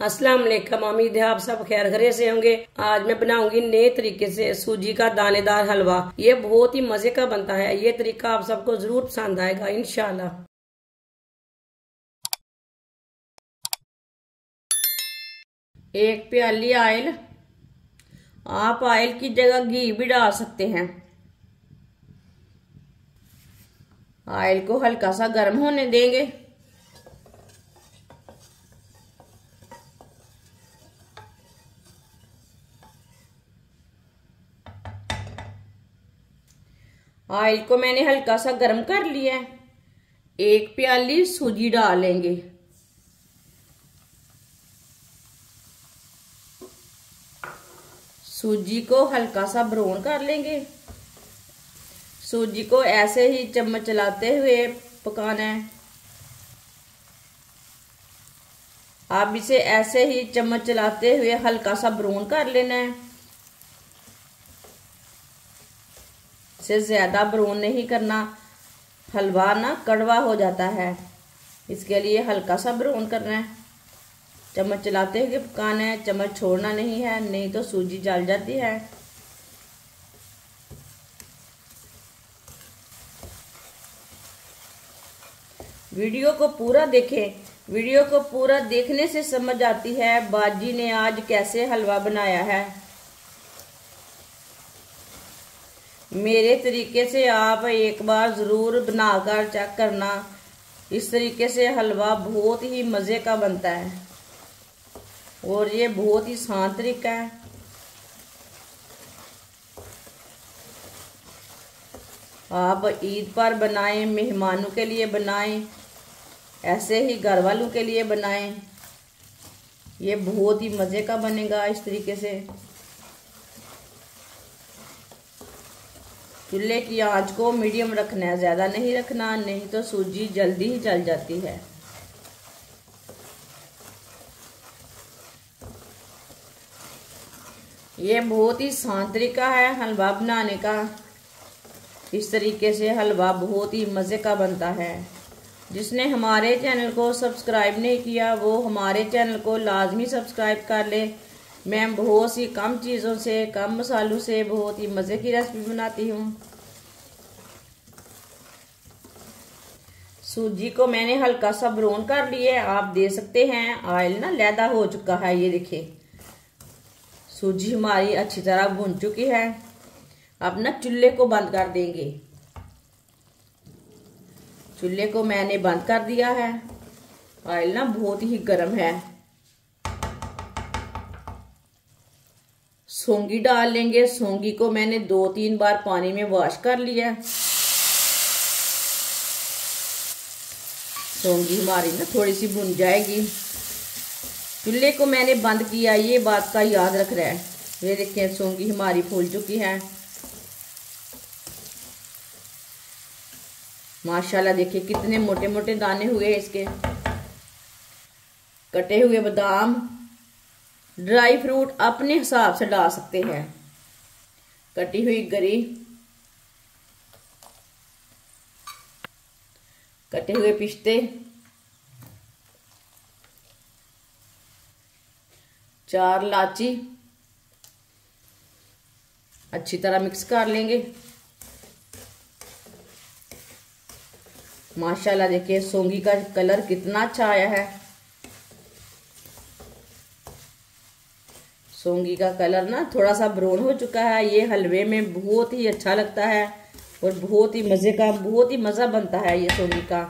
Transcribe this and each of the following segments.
अस्सलाम वालेकुम। उम्मीद है आप सब खैर खैरियत से होंगे। आज मैं बनाऊंगी नए तरीके से सूजी का दानेदार हलवा। ये बहुत ही मजे का बनता है। ये तरीका आप सबको जरूर पसंद आएगा इंशाल्लाह। एक प्याली ऑयल, आप ऑयल की जगह घी भी डाल सकते हैं। ऑयल को हल्का सा गर्म होने देंगे। ऑयल को मैंने हल्का सा गर्म कर लिया है। एक प्याली सूजी डालेंगे। सूजी को हल्का सा ब्राउन कर लेंगे। सूजी को ऐसे ही चम्मच चलाते हुए पकाना है। आप इसे ऐसे ही चम्मच चलाते हुए हल्का सा ब्राउन कर लेना है। इसे ज्यादा ब्राउन नहीं करना, हलवा ना कड़वा हो जाता है। इसके लिए हल्का सा ब्राउन करना है। चम्मच चलाते हुए पकाना है, चम्मच छोड़ना नहीं है, नहीं तो सूजी जल जाती है। वीडियो को पूरा देखें। वीडियो को पूरा देखने से समझ आती है बाजी ने आज कैसे हलवा बनाया है। मेरे तरीके से आप एक बार जरूर बनाकर चेक करना। इस तरीके से हलवा बहुत ही मजे का बनता है और ये बहुत ही आसान तरीका है। आप ईद पर बनाएं, मेहमानों के लिए बनाएं, ऐसे ही घर वालों के लिए बनाएं। ये बहुत ही मजे का बनेगा इस तरीके से। चूल्हे की आंच को मीडियम रखना है, ज्यादा नहीं रखना, नहीं तो सूजी जल्दी ही जल जाती है। ये बहुत ही आसान तरीका है हलवा बनाने का। इस तरीके से हलवा बहुत ही मजे का बनता है। जिसने हमारे चैनल को सब्सक्राइब नहीं किया वो हमारे चैनल को लाजमी सब्सक्राइब कर ले। मैं बहुत सी कम चीज़ों से, कम मसालों से बहुत ही मज़े की रेसिपी बनाती हूँ। सूजी को मैंने हल्का सा ब्राउन कर लिया, आप दे सकते हैं। ऑयल ना लैदा हो चुका है, ये देखिए सूजी हमारी अच्छी तरह भुन चुकी है। अब ना चूल्हे को बंद कर देंगे। चूल्हे को मैंने बंद कर दिया है। ऑयल ना बहुत ही गर्म है। सौंगी डाल लेंगे। सौंगी को मैंने 2-3 बार पानी में वॉश कर लिया। सौंगी हमारी ना थोड़ी सी भुन जाएगी। चूल्हे को मैंने बंद किया, ये बात का याद रख रहा है। ये देखिए सौंगी हमारी फूल चुकी है माशाल्लाह। देखिए कितने मोटे मोटे दाने हुए इसके। कटे हुए बादाम, ड्राई फ्रूट अपने हिसाब से डाल सकते हैं। कटी हुई गरी, कटे हुए पिस्ते, 4 इलायची अच्छी तरह मिक्स कर लेंगे। माशाल्लाह देखिए सौंगी का कलर कितना अच्छा आया है। सौंगी का कलर ना थोड़ा सा ब्राउन हो चुका है। ये हलवे में बहुत ही अच्छा लगता है और बहुत ही मजे का, बहुत ही मजा बनता है ये सौंगी का।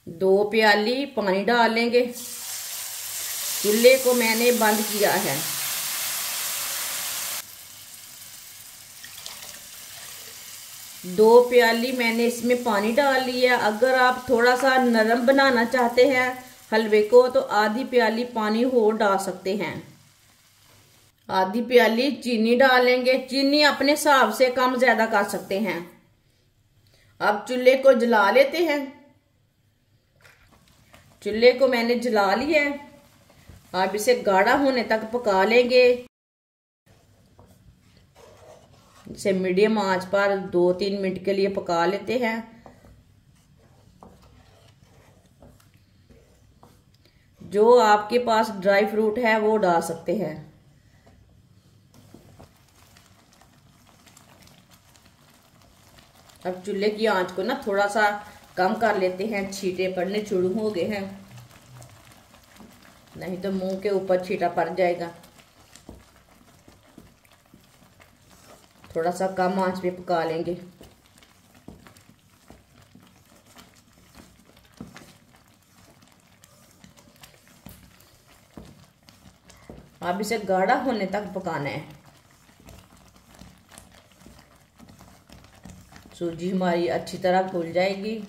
2 प्याली पानी डाल लेंगे। चूल्हे को मैंने बंद किया है। दो प्याली मैंने इसमें पानी डाल लिया। अगर आप थोड़ा सा नरम बनाना चाहते हैं हलवे को तो आधी प्याली पानी और डाल सकते हैं। आधी प्याली चीनी डालेंगे। चीनी अपने हिसाब से कम ज्यादा कर सकते हैं। अब चूल्हे को जला लेते हैं। चूल्हे को मैंने जला लिया है। अब इसे गाढ़ा होने तक पका लेंगे। इसे मीडियम आंच पर 2-3 मिनट के लिए पका लेते हैं। जो आपके पास ड्राई फ्रूट है वो डाल सकते हैं। अब चूल्हे की आंच को ना थोड़ा सा कम कर लेते हैं, छींटे पड़ने शुरू हो गए हैं, नहीं तो मुंह के ऊपर छींटा पड़ जाएगा। थोड़ा सा कम आंच पे पका लेंगे। अब इसे गाढ़ा होने तक पकाना है। सूजी हमारी अच्छी तरह फूल जाएगी।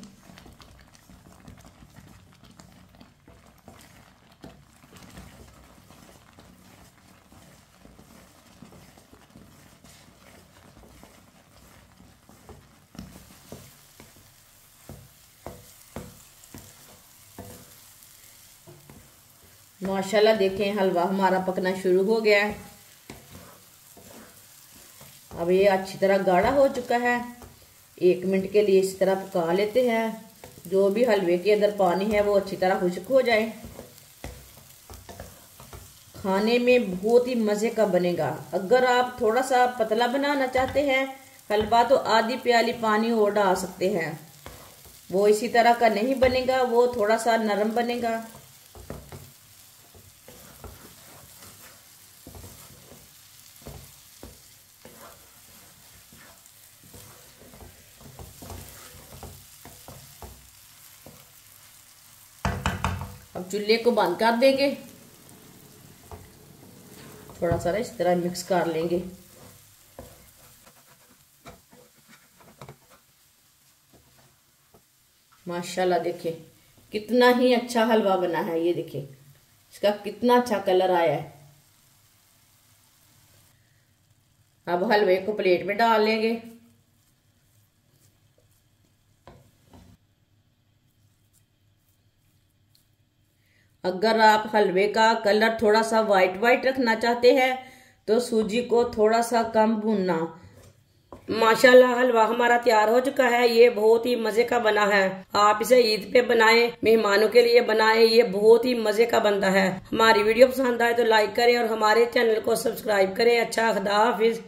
माशाल्लाह देखें हलवा हमारा पकना शुरू हो गया है। अब ये अच्छी तरह गाढ़ा हो चुका है। 1 मिनट के लिए इस तरह पका लेते हैं। जो भी हलवे के अंदर पानी है वो अच्छी तरह खुश्क हो जाए। खाने में बहुत ही मज़े का बनेगा। अगर आप थोड़ा सा पतला बनाना चाहते हैं हलवा तो आधी प्याली पानी और डाल सकते हैं। वो इसी तरह का नहीं बनेगा, वो थोड़ा सा नरम बनेगा। अब चूल्हे को बंद कर देंगे। थोड़ा सा इस तरह मिक्स कर लेंगे। माशाल्लाह देखिए कितना ही अच्छा हलवा बना है। ये देखिए इसका कितना अच्छा कलर आया है। अब हलवे को प्लेट में डाल लेंगे। अगर आप हलवे का कलर थोड़ा सा वाइट वाइट रखना चाहते हैं तो सूजी को थोड़ा सा कम भूनना। माशाल्लाह हलवा हमारा तैयार हो चुका है। ये बहुत ही मजे का बना है। आप इसे ईद पे बनाएं, मेहमानों के लिए बनाएं, ये बहुत ही मजे का बनता है। हमारी वीडियो पसंद आए तो लाइक करें और हमारे चैनल को सब्सक्राइब करें। अच्छा खुदा हाफिज।